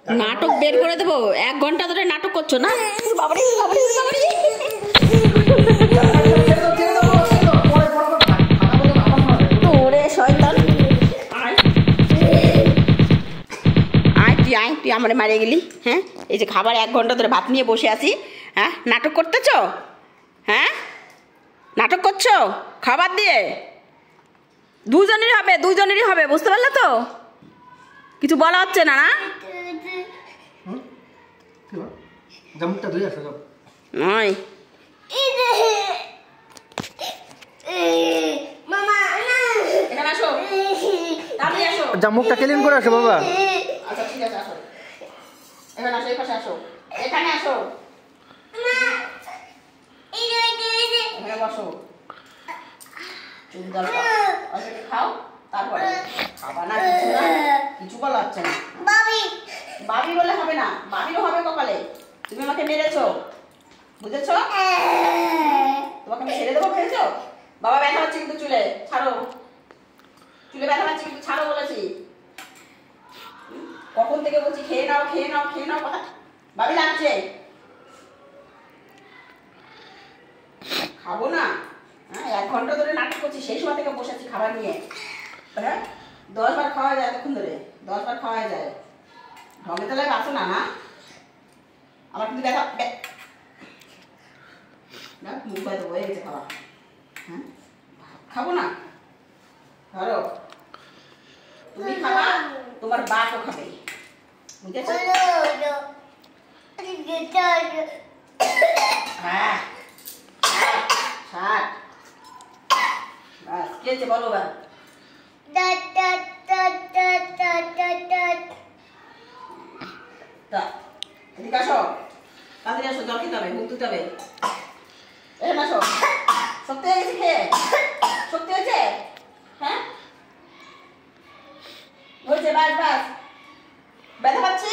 নাটক বের করে দেবো। 1 ঘন্টা ধরে নাটক করছো না? বাবারে বাবারে বাবারে, ওরে শয়তান, আয় আয় তুই, আয় তুই আমারে মারিয়ে গেলি। হ্যাঁ, এই যে খাবার 1 ঘন্টা ধরে ভাত নিয়ে বসে আছি, হ্যাঁ নাটক করতেছ? হ্যাঁ নাটক করছো খাবার দিয়ে? দুজনেরই হবে, বুঝতে পারলে তো? কিছু বলা হচ্ছে না না? জামুকটা ধুই আসো যাও। নয় মামা এখানে আসো, তাড়াতাড়ি আসো। জামুকটা ক্লিন করে আসো বাবা। আচ্ছা ঠিক আছে, আসো এখানে আসো, এই পাশে আসো, এখানে আসো, এখানে বসো। জল খাও, তারপরে খাবা না, কিছু না, কিছু বলা হচ্ছে না। বাবি বলে হবে না, বাবিরও হবে কপালে। তুমি আমাকে মেরেছো, বুঝেছো? তোমাকে আমি ছেড়ে দেবো ভেবেছো? বাবা ব্যথা হচ্ছে কিন্তু, চুলে ছাড়ো, চুলে ব্যথা হচ্ছে কিন্তু ছাড়ো বলেছি। কখন থেকে বলছি খেয়ে নাও খেয়ে নাও খেয়ে নাও, কথা বাবি লাগছে। খাবো না? হ্যাঁ 1 ঘন্টা ধরে নাটক করছি, সেই সময় থেকে বসেছি খাবার নিয়ে। হ্যাঁ 10 বার খাওয়া যায় এতক্ষণ ধরে, 10 বার খাওয়া যায়। ঢঙে তাহলে বাঁচো না না, আমার কিন্তু ব্যথা না, মুখ ব্যথা হয়ে গেছে খাওয়া। হ্যাঁ খাবো না, ধরো তুমি খাবা, তোমার বাপও খাবে, বুঝেছো? হ্যাঁ ষাট, বাস কি হয়েছে বলো বা। এদিকে আসো, তাড়াতাড়ি আসো, জল খেতে হবে, মুখ ধুতে হবে। এখানে আসো, শক্তি হয়ে গেছে খেয়ে, শক্তি হয়েছে? হ্যাঁ হয়েছে, বাস বাস, ব্যথা পাচ্ছি।